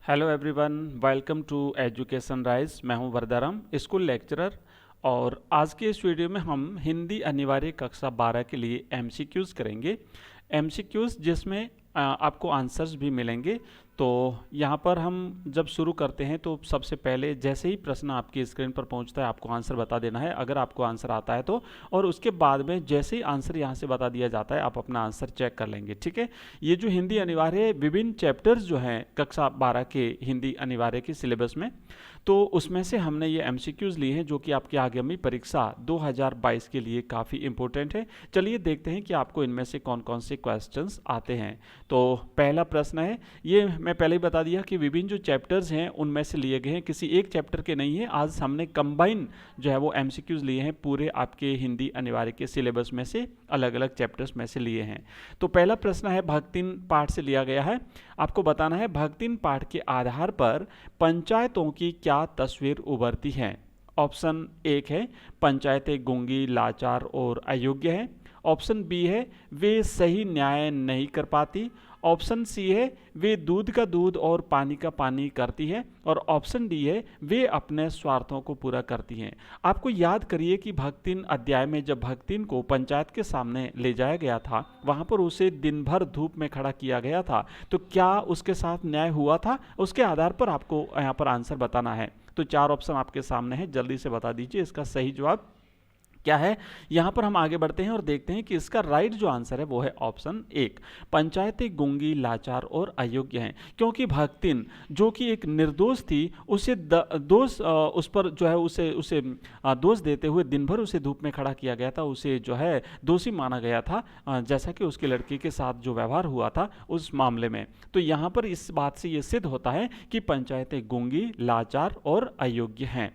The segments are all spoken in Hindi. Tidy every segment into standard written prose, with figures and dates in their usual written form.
Hello everyone, welcome to education rise. मैं हूं वरदाराम, स्कूल लेक्चरर। और आज के इस वीडियो में हम हिंदी अनिवार्य कक्षा 12 के लिए एमसीक्यूज़ करेंगे। एमसीक्यूज़ जिसमें आपको आंसर्स भी मिलेंगे। तो यहाँ पर हम जब शुरू करते हैं तो सबसे पहले जैसे ही प्रश्न आपकी स्क्रीन पर पहुँचता है आपको आंसर बता देना है, अगर आपको आंसर आता है तो। और उसके बाद में जैसे ही आंसर यहाँ से बता दिया जाता है आप अपना आंसर चेक कर लेंगे, ठीक है। ये जो हिंदी अनिवार्य विभिन्न चैप्टर्स जो हैं कक्षा 12 के हिंदी अनिवार्य के सिलेबस में, तो उसमें से हमने ये एमसीक्यूज़ लिए हैं जो कि आपकी आगामी परीक्षा 2022 के लिए काफ़ी इंपॉर्टेंट है। चलिए देखते हैं कि आपको इनमें से कौन कौन से क्वेश्चंस आते हैं। तो पहला प्रश्न है, ये मैं पहले ही बता दिया कि विभिन्न जो चैप्टर्स हैं उनमें से लिए गए हैं, किसी एक चैप्टर के नहीं है। आज हमने कंबाइन जो है वो एमसीक्यूज़ लिए हैं पूरे आपके हिंदी अनिवार्य के सिलेबस में से, अलग अलग चैप्टर्स में से लिए हैं। तो पहला प्रश्न है, भक्तिन पाठ से लिया गया है। आपको बताना है भक्तिन पाठ के आधार पर पंचायतों की क्या तस्वीर उभरती है। ऑप्शन एक है पंचायतें गूंगी, लाचार और अयोग्य हैं। ऑप्शन बी है वे सही न्याय नहीं कर पाती। ऑप्शन सी है वे दूध का दूध और पानी का पानी करती है। और ऑप्शन डी है वे अपने स्वार्थों को पूरा करती हैं। आपको याद करिए कि भक्तिन अध्याय में जब भक्तिन को पंचायत के सामने ले जाया गया था, वहां पर उसे दिन भर धूप में खड़ा किया गया था। तो क्या उसके साथ न्याय हुआ था? उसके आधार पर आपको यहाँ पर आंसर बताना है। तो चार ऑप्शन आपके सामने है, जल्दी से बता दीजिए इसका सही जवाब क्या है। यहां पर हम आगे बढ़ते हैं और देखते हैं कि इसका राइट जो आंसर है वो है ऑप्शन एक, पंचायतें गूंगी, लाचार और अयोग्य हैं। क्योंकि भक्तिन जो कि एक निर्दोष थी, उसे दोष उस पर जो है उसे उसे दोष देते हुए दिन भर उसे धूप में खड़ा किया गया था, उसे जो है दोषी माना गया था, जैसा कि उसके लड़के के साथ जो व्यवहार हुआ था उस मामले में। तो यहाँ पर इस बात से ये सिद्ध होता है कि पंचायतें गूंगी, लाचार और अयोग्य हैं।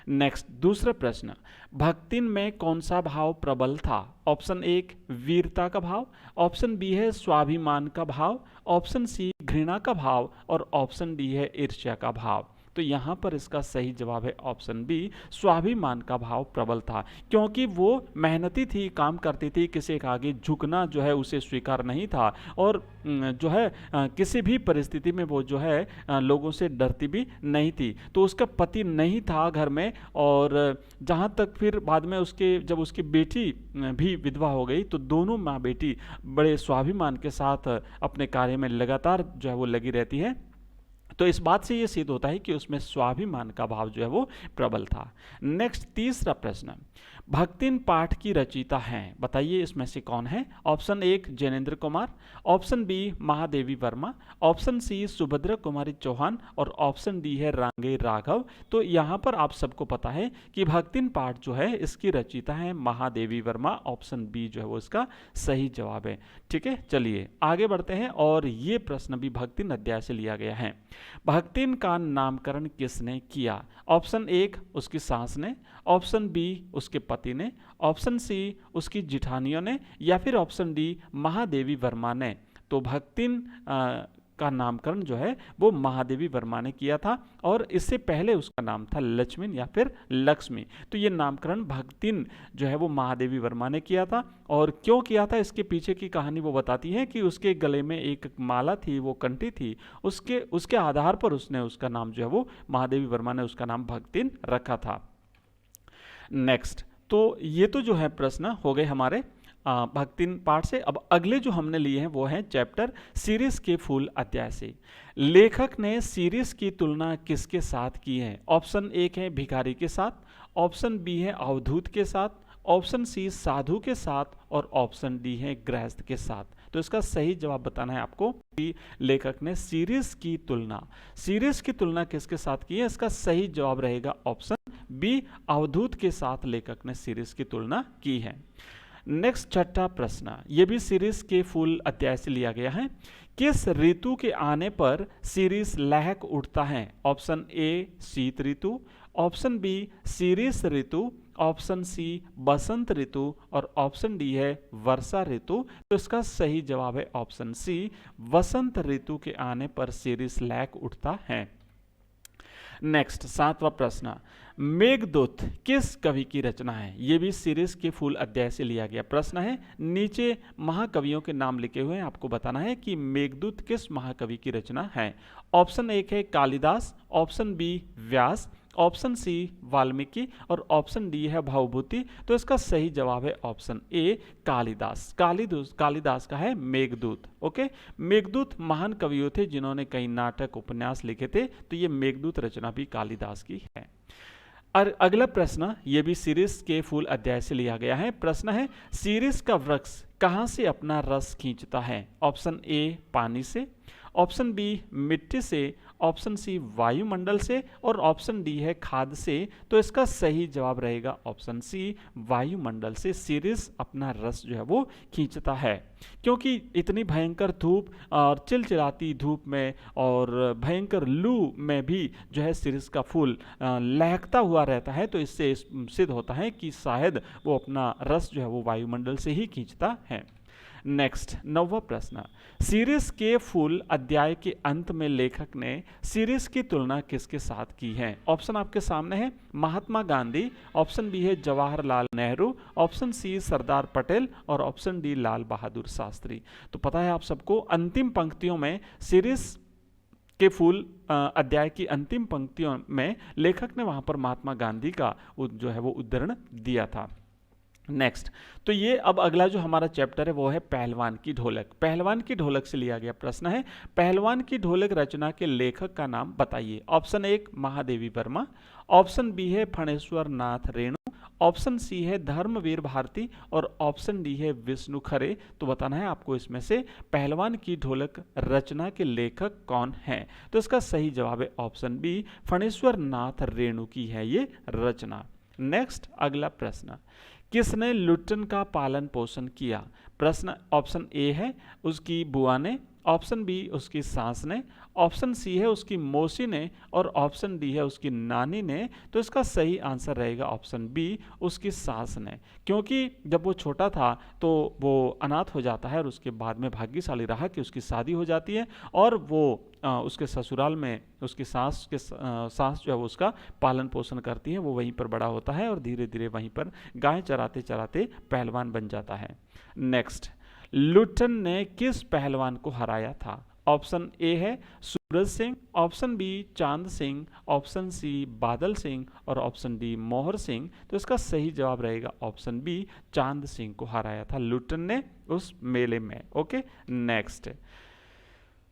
नेक्स्ट दूसरा प्रश्न, भक्तिन में कौन सा भाव प्रबल था? ऑप्शन एक वीरता का भाव, ऑप्शन बी है स्वाभिमान का भाव, ऑप्शन सी घृणा का भाव और ऑप्शन डी है ईर्ष्या का भाव। तो यहाँ पर इसका सही जवाब है ऑप्शन बी, स्वाभिमान का भाव प्रबल था। क्योंकि वो मेहनती थी, काम करती थी, किसी के आगे झुकना जो है उसे स्वीकार नहीं था। और जो है किसी भी परिस्थिति में वो जो है लोगों से डरती भी नहीं थी। तो उसका पति नहीं था घर में, और जहाँ तक फिर बाद में उसके जब उसकी बेटी भी विधवा हो गई तो दोनों माँ बेटी बड़े स्वाभिमान के साथ अपने कार्य में लगातार जो है वो लगी रहती है। तो इस बात से ये सिद्ध होता है कि उसमें स्वाभिमान का भाव जो है वो प्रबल था। नेक्स्ट तीसरा प्रश्न, भक्तिन पाठ की रचयिता हैं, बताइए इसमें से कौन है। ऑप्शन एक Jainendra Kumar, option B Mahadevi Verma, option C Subhadra Kumari Chauhan और ऑप्शन डी है रांगे राघव। तो यहाँ पर आप सबको पता है कि भक्तिन पाठ जो है इसकी रचयिता है महादेवी वर्मा। ऑप्शन बी जो है वो इसका सही जवाब है। ठीक है, चलिए आगे बढ़ते हैं। और ये प्रश्न भी भक्तिन अध्याय से लिया गया है। भक्तिन का नामकरण किसने किया? ऑप्शन एक उसकी सास ने, ऑप्शन बी उसके पति ने, ऑप्शन सी उसकी जिठानियों ने, या फिर ऑप्शन डी महादेवी वर्मा ने। तो भक्तिन का नामकरण जो है वो महादेवी वर्मा ने किया था, और इससे पहले उसका नाम था लक्ष्मी या फिर लक्ष्मी। तो ये नामकरण भक्तिन जो है वो महादेवी वर्मा ने किया था। और क्यों किया था इसके पीछे की कहानी वो बताती है कि उसके गले में एक माला थी, वो कंठी थी, उसके आधार पर उसने उसका नाम जो है वो महादेवी वर्मा ने उसका नाम भक्तिन रखा था। नेक्स्ट, तो ये तो जो है प्रश्न हो गए हमारे भक्तिन पाठ से। अब अगले जो हमने लिए हैं वो हैं चैप्टर सीरीज के फूल अध्याय से। लेखक ने सीरीज की तुलना किसके साथ की है? ऑप्शन एक है भिखारी के साथ, ऑप्शन बी है अवधूत के साथ, ऑप्शन सी साधु के साथ और ऑप्शन डी है गृहस्थ के साथ। तो इसका सही जवाब बताना है आपको कि लेखक ने सीरीज की तुलना किसके साथ की है। इसका सही जवाब रहेगा ऑप्शन बी, अवधूत के साथ लेखक ने सीरीज की तुलना की है। नेक्स्ट छठा प्रश्न, यह भी सीरीज के फूल अध्याय से लिया गया है। किस ऋतु के आने पर सीरीज लहक उठता है? ऑप्शन ए शीत ऋतु, ऑप्शन बी शिरीष ऋतु, ऑप्शन सी बसंत ऋतु और ऑप्शन डी है वर्षा ऋतु। तो इसका सही जवाब है ऑप्शन सी, वसंत ऋतु के आने पर शिरीष लहक उठता है। नेक्स्ट 7वां प्रश्न, मेघदूत किस कवि की रचना है? ये भी सीरीज के फुल अध्याय से लिया गया प्रश्न है। नीचे महाकवियों के नाम लिखे हुए हैं, आपको बताना है कि मेघदूत किस महाकवि की रचना है। ऑप्शन 1 है कालिदास, ऑप्शन बी व्यास, ऑप्शन सी वाल्मीकि और ऑप्शन डी है भवभूति। तो इसका सही जवाब है ऑप्शन ए कालिदास। कालिदास का है मेघदूत। ओके, मेघदूत महान कवियों थे जिन्होंने कई नाटक उपन्यास लिखे थे, तो ये मेघदूत रचना भी कालिदास की है। और अगला प्रश्न, ये भी सीरीज के फुल अध्याय से लिया गया है। प्रश्न है, सीरीज का वृक्ष कहां से अपना रस खींचता है? ऑप्शन ए पानी से, ऑप्शन बी मिट्टी से, ऑप्शन सी वायुमंडल से और ऑप्शन डी है खाद से। तो इसका सही जवाब रहेगा ऑप्शन सी वायुमंडल से। सीरीज अपना रस जो है वो खींचता है, क्योंकि इतनी भयंकर धूप और चिलचिलाती धूप में और भयंकर लू में भी जो है सीरीज का फूल लहकता हुआ रहता है, तो इससे सिद्ध होता है कि शायद वो अपना रस जो है वो वायुमंडल से ही खींचता है। नेक्स्ट 9वां प्रश्न, सीरीज के फुल अध्याय के अंत में लेखक ने सीरीज की तुलना किसके साथ की है? ऑप्शन आपके सामने है, महात्मा गांधी, ऑप्शन बी है जवाहरलाल नेहरू, ऑप्शन सी सरदार पटेल और ऑप्शन डी लाल बहादुर शास्त्री। तो पता है आप सबको, अंतिम पंक्तियों में सीरीज के फुल अध्याय की अंतिम पंक्तियों में लेखक ने वहां पर महात्मा गांधी का जो है वो उद्धरण दिया था। नेक्स्ट, तो ये अब अगला जो हमारा चैप्टर है वो है पहलवान की ढोलक। पहलवान की ढोलक से लिया गया प्रश्न है, पहलवान की ढोलक रचना के लेखक का नाम बताइए। Option 1 Mahadevi Verma, option B है फणेश्वर नाथ रेणु, ऑप्शन सी है धर्मवीर भारती और ऑप्शन डी है विष्णु खरे। तो बताना है आपको इसमें से पहलवान की ढोलक रचना के लेखक कौन है। तो इसका सही जवाब है ऑप्शन बी फणेश्वर नाथ रेणु की है ये रचना। नेक्स्ट अगला प्रश्न, किसने लुट्टन का पालन पोषण किया? प्रश्न ऑप्शन ए है उसकी बुआ ने, ऑप्शन बी उसकी सास ने, ऑप्शन सी है उसकी मौसी ने और ऑप्शन डी है उसकी नानी ने। तो इसका सही आंसर रहेगा ऑप्शन बी उसकी सास ने, क्योंकि जब वो छोटा था तो वो अनाथ हो जाता है और उसके बाद में भाग्यशाली रहा कि उसकी शादी हो जाती है और वो उसके ससुराल में उसकी सास जो है वो उसका पालन पोषण करती है। वो वहीं पर बड़ा होता है और धीरे धीरे वहीं पर गाय चराते चराते पहलवान बन जाता है। नेक्स्ट, लुट्टन ने किस पहलवान को हराया था? ऑप्शन ए है सूरज सिंह, ऑप्शन बी चांद सिंह, ऑप्शन सी बादल सिंह और ऑप्शन डी मोहर सिंह। तो इसका सही जवाब रहेगा ऑप्शन बी चांद सिंह को हराया था लुट्टन ने उस मेले में। ओके, नेक्स्ट,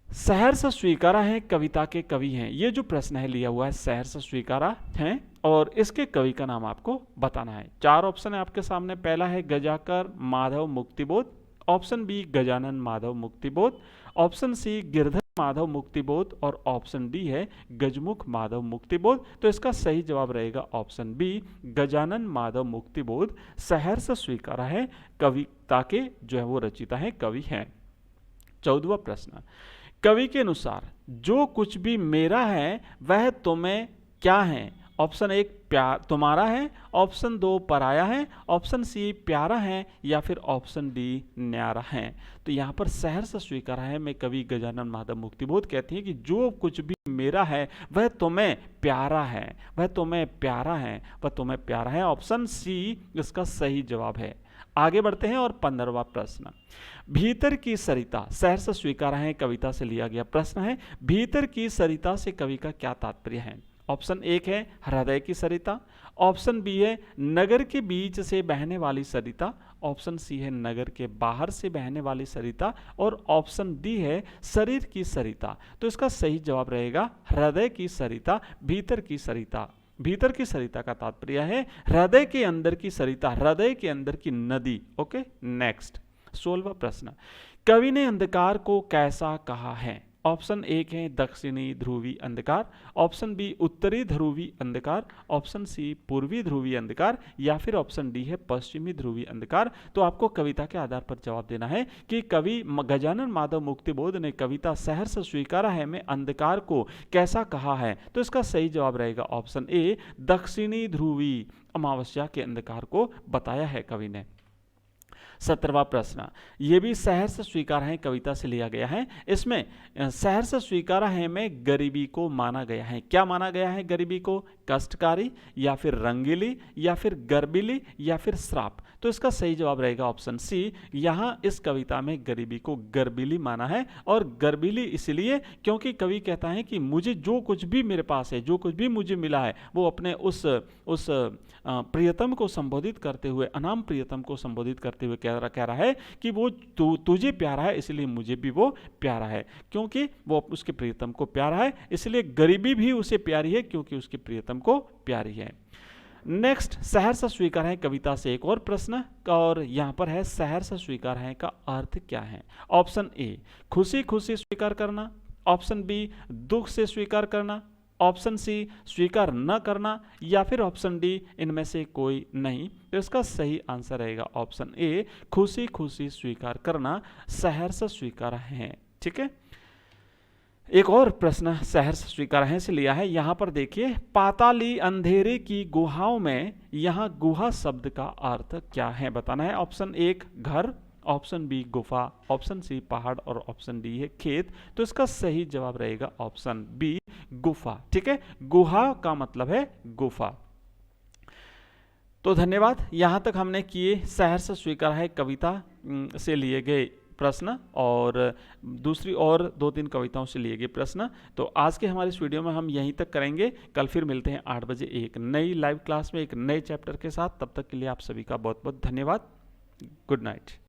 सहर्ष स्वीकारा है कविता के कवि हैं। ये जो प्रश्न है लिया हुआ है सहर्ष स्वीकारा हैं और इसके कवि का नाम आपको बताना है। 4 ऑप्शन है आपके सामने। पहला है Gajakar Madhav Muktibodh, option B Gajanan Madhav Muktibodh, option C Girdhar Madhav Muktibodh और ऑप्शन डी है गजमुख माधव मुक्तिबोध। तो इसका सही जवाब रहेगा ऑप्शन बी गजानन माधव मुक्तिबोध सहर्ष स्वीकारा है कविता के जो है वो रचिता है कवि हैं। 14वां प्रश्न, कवि के अनुसार जो कुछ भी मेरा है वह तुम्हें क्या है? ऑप्शन 1 तुम्हारा है, ऑप्शन 2 पराया है, ऑप्शन सी प्यारा है या फिर ऑप्शन डी न्यारा है। तो यहाँ पर सहर्ष स्वीकारा है में कवि गजानन माधव मुक्तिबोध कहते हैं कि जो कुछ भी मेरा है वह तुम्हें प्यारा है, वह तुम्हें प्यारा है, वह तुम्हें प्यारा है। ऑप्शन सी इसका सही जवाब है। आगे बढ़ते हैं और 15वां प्रश्न, भीतर की सरिता सहर्ष स्वीकारा है कविता से लिया गया प्रश्न है। भीतर की सरिता से कवि का क्या तात्पर्य है? ऑप्शन 1 है हृदय की सरिता, ऑप्शन बी है नगर के बीच से बहने वाली सरिता, ऑप्शन सी है नगर के बाहर से बहने वाली सरिता और ऑप्शन डी है शरीर की सरिता। तो इसका सही जवाब रहेगा हृदय की सरिता, भीतर की सरिता। भीतर की सरिता का तात्पर्य है हृदय के अंदर की सरिता, हृदय के अंदर की नदी। ओके, नेक्स्ट 16वां प्रश्न, कवि ने अंधकार को कैसा कहा है? ऑप्शन 1 है दक्षिणी ध्रुवी अंधकार, ऑप्शन बी उत्तरी ध्रुवी अंधकार, ऑप्शन सी पूर्वी ध्रुवी अंधकार या फिर ऑप्शन डी है पश्चिमी ध्रुवी अंधकार। तो आपको कविता के आधार पर जवाब देना है कि कवि गजानन माधव मुक्तिबोध ने कविता सहर्ष स्वीकारा है में अंधकार को कैसा कहा है। तो इसका सही जवाब रहेगा ऑप्शन ए दक्षिणी ध्रुवी अमावस्या के अंधकार को बताया है कवि ने। 17वां प्रश्न, ये भी सहर्ष स्वीकार है कविता से लिया गया है। इसमें सहर्ष स्वीकार है में गरीबी को माना गया है। क्या माना गया है गरीबी को? कष्टकारी, या फिर रंगीली, या फिर गर्बीली, या फिर श्राप। तो इसका सही जवाब रहेगा ऑप्शन सी। यहाँ इस कविता में गरीबी को गर्बीली माना है, और गर्बीली इसलिए क्योंकि कवि कहता है कि मुझे जो कुछ भी मेरे पास है, जो कुछ भी मुझे मिला है, वो अपने उस प्रियतम को संबोधित करते हुए, अनाम प्रियतम को संबोधित करते हुए कह रहा है कि वो तुझे प्यारा है, इसलिए मुझे भी वो प्यारा है। क्योंकि वो उसके प्रियतम को प्यारा है, इसलिए गरीबी भी उसे प्यारी है क्योंकि उसके प्रियतम को प्यारी है। नेक्स्ट, सहर्ष स्वीकार है कविता से एक और प्रश्न, और यहां पर है सहर्ष स्वीकार है का अर्थ क्या है? ऑप्शन ए खुशी खुशी स्वीकार करना, ऑप्शन बी दुख से स्वीकार करना, ऑप्शन सी स्वीकार न करना, या फिर ऑप्शन डी इनमें से कोई नहीं। तो इसका सही आंसर रहेगा ऑप्शन ए, खुशी खुशी स्वीकार करना सहर्ष स्वीकार है। ठीक है, एक और प्रश्न सहर्ष स्वीकार है से लिया है। यहां पर देखिए, पाताली अंधेरे की गुहाओं में, यहां गुहा शब्द का अर्थ क्या है बताना है। ऑप्शन एक घर, ऑप्शन बी गुफा, ऑप्शन सी पहाड़, और ऑप्शन डी है खेत। तो इसका सही जवाब रहेगा ऑप्शन बी गुफा। ठीक है, गुहा का मतलब है गुफा। तो धन्यवाद, यहां तक हमने किए सहर्ष स्वीकार है कविता से लिए गए प्रश्न, और दूसरी और 2-3 कविताओं से लिए गए प्रश्न। तो आज के हमारे इस वीडियो में हम यहीं तक करेंगे। कल फिर मिलते हैं 8 बजे एक नई लाइव क्लास में एक नए चैप्टर के साथ। तब तक के लिए आप सभी का बहुत बहुत धन्यवाद। Good night.